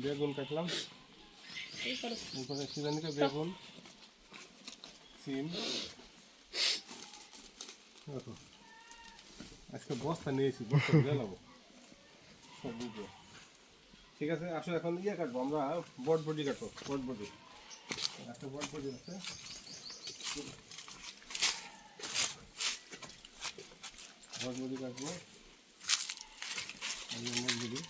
বেগুন কাটলাম, এরপরে সিজানিকে বেগুন, সিম। আজকে বস্তা নিয়েছি, বস্তা ভরে নেবো সব বুঝবো। ঠিক আছে, আসো এখন ইয়ে কাটবো আমরা, বটবটি কাটবো। বটবটি একটা বটবটি আছে, বটবটি কাটবো। মুরগি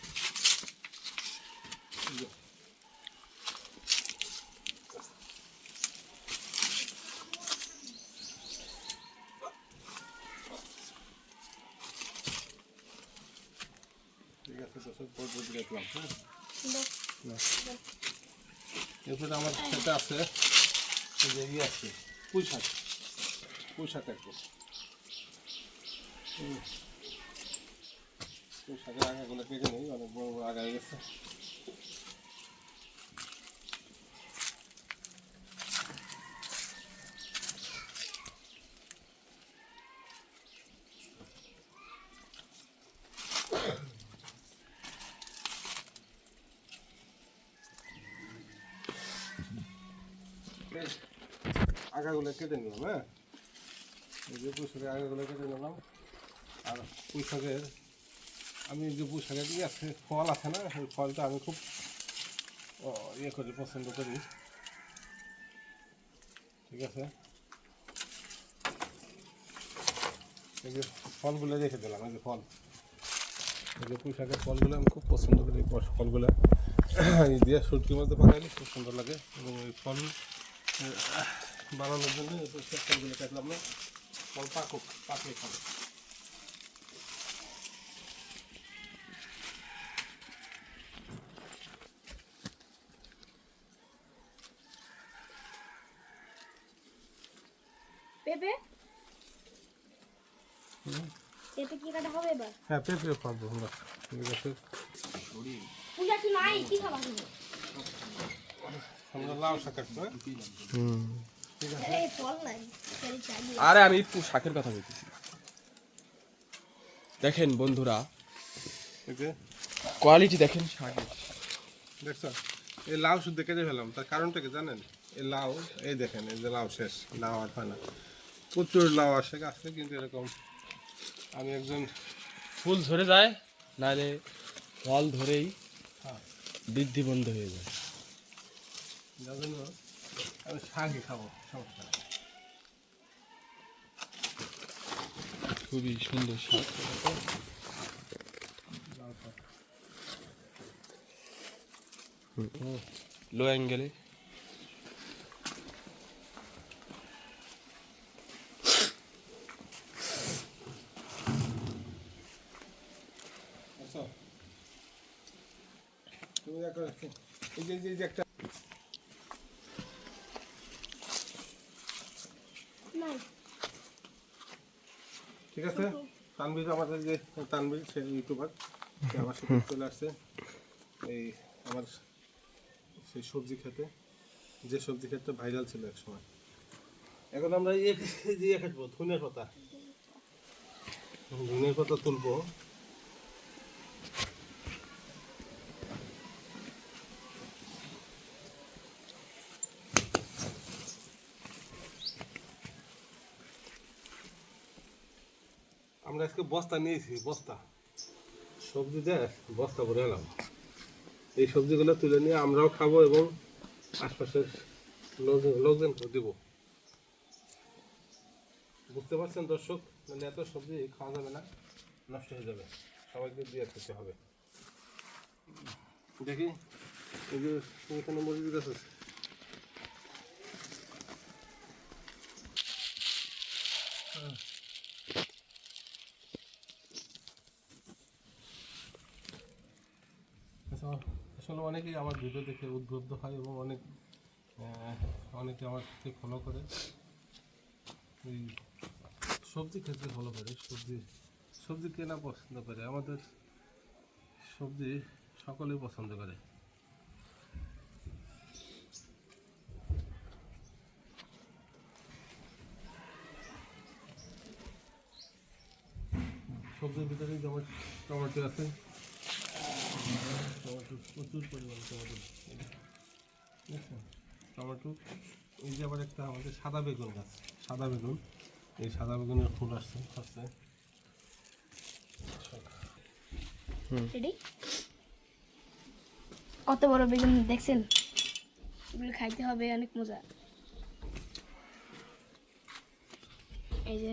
ঠিক আছে, দর্শক বটবটি কাটলাম। হ্যাঁ, এরপরে আমার সাথে আছে যে ইয়ে আছে, পুঁই শাক। পুঁই শাক কাটবো। পুঁই শাকের আগাগুলো কেটে নেই, অনেক বড় বড় আগা হয়ে গেছে। আগাগুলো কেটে নিলাম। হ্যাঁ, এই যে পুঁই শাকের আগাগুলো কেটে নিলাম। আর পুঁই শাকের আমি যে পুঁই শাকের ইয়ে আছে, ফল আছে না, সেই ফলটা আমি খুব ইয়ে করি, পছন্দ করি। ঠিক আছে, এই যে ফলগুলো রেখে দিলাম। এই যে ফল, এই যে পুঁই শাকের ফলগুলো আমি খুব পছন্দ করি। এই ফলগুলো এই দিয়ে শুটকির মধ্যে পাকাইলে খুব সুন্দর লাগে। এবং এই ফল বানানোর জন্য এই ফলগুলো কাটলাম না, ফল পাকুক, পাকলে খাবো। পেঁপে পেঁপে কি কাটা হবে এবার? হ্যাঁ, পেঁপে খাবো আমরা। ঠিক আছে, পূজা কি নাই, কি খাবা তুমি? আমরা লাউ শাক কাটবো। ঠিক আছে, এই ফল নাই, খালি চাই। আরে আমি শাকের কথা বলতেছি। দেখেন বন্ধুরা, এই যে কোয়ালিটি দেখেন শাকের। দেখছো, এই লাউ শুদ্ধ কেটে ফেলাম। তার কারণটা কি জানেন? এই লাউ, এই দেখেন, এই যে লাউ শেষ, লাউ আর হয় না। প্রচুর লাউ আসে গাছে, কিন্তু এরকম আমি একজন ফুল ঝরে যায়, নাহলে ফল ধরেই হ্যাঁ, বৃদ্ধি বন্ধ হয়ে যায়। যার জন্য আমি শাকই খাবো, সমস্যা নেই। খুবই সুন্দর শাক, লাউ শাক। লো অ্যাঙ্গেলে। আচ্ছা, তুমি দেখো, এই যে এই যে একটা নাই। ঠিক আছে, তানভীর, আমাদের যে তানভীর, সে ইউটিউবার, সে আমার সাথে চলে আসছে এই আমার সেই সবজি খেতে, যে সবজি খেতে ভাইরাল ছিল এক সময়। এখন আমরা ইয়ে কাটবো, ধনের পাতা। ধনের পাতা তুলবো। আমরা আজকে বস্তা নিয়েছি, বস্তা সবজি দেয়, বস্তা ভরে এলাম। এই সবজিগুলো তুলে নিয়ে আমরাও খাবো এবং আশপাশের লোকজনকেও দেবো। বুঝতে পারছেন দর্শক, মানে এত সবজি খাওয়া যাবে না, নষ্ট হয়ে যাবে, সবাইকে দিয়ে খেতে হবে। দেখি, এই যে এখানে মরিচ গাছ আছে। আসলে অনেকেই আমার ভিডিও দেখে উদ্বুদ্ধ হয় এবং অনেকে আমাকে ফলো করে, এই সবজি খেতে ফলো করে, সবজি কেনা পছন্দ করে। আমাদের সবজি সকলেই পছন্দ করে। সবজির ভিতরে টমেটো আছে, টমেটো প্রচুর পরিমাণে টমেটো, বুঝছেন? টমেটো, এই যে আবার একটা আমাদের সাদা বেগুন গাছ, সাদা বেগুন, এই সাদা বেগুনের ফুল আসছে আসছে। রেডি? কত বড় বেগুন দেখছেন? এগুলো খাইতে হবে, অনেক মজা। এই যে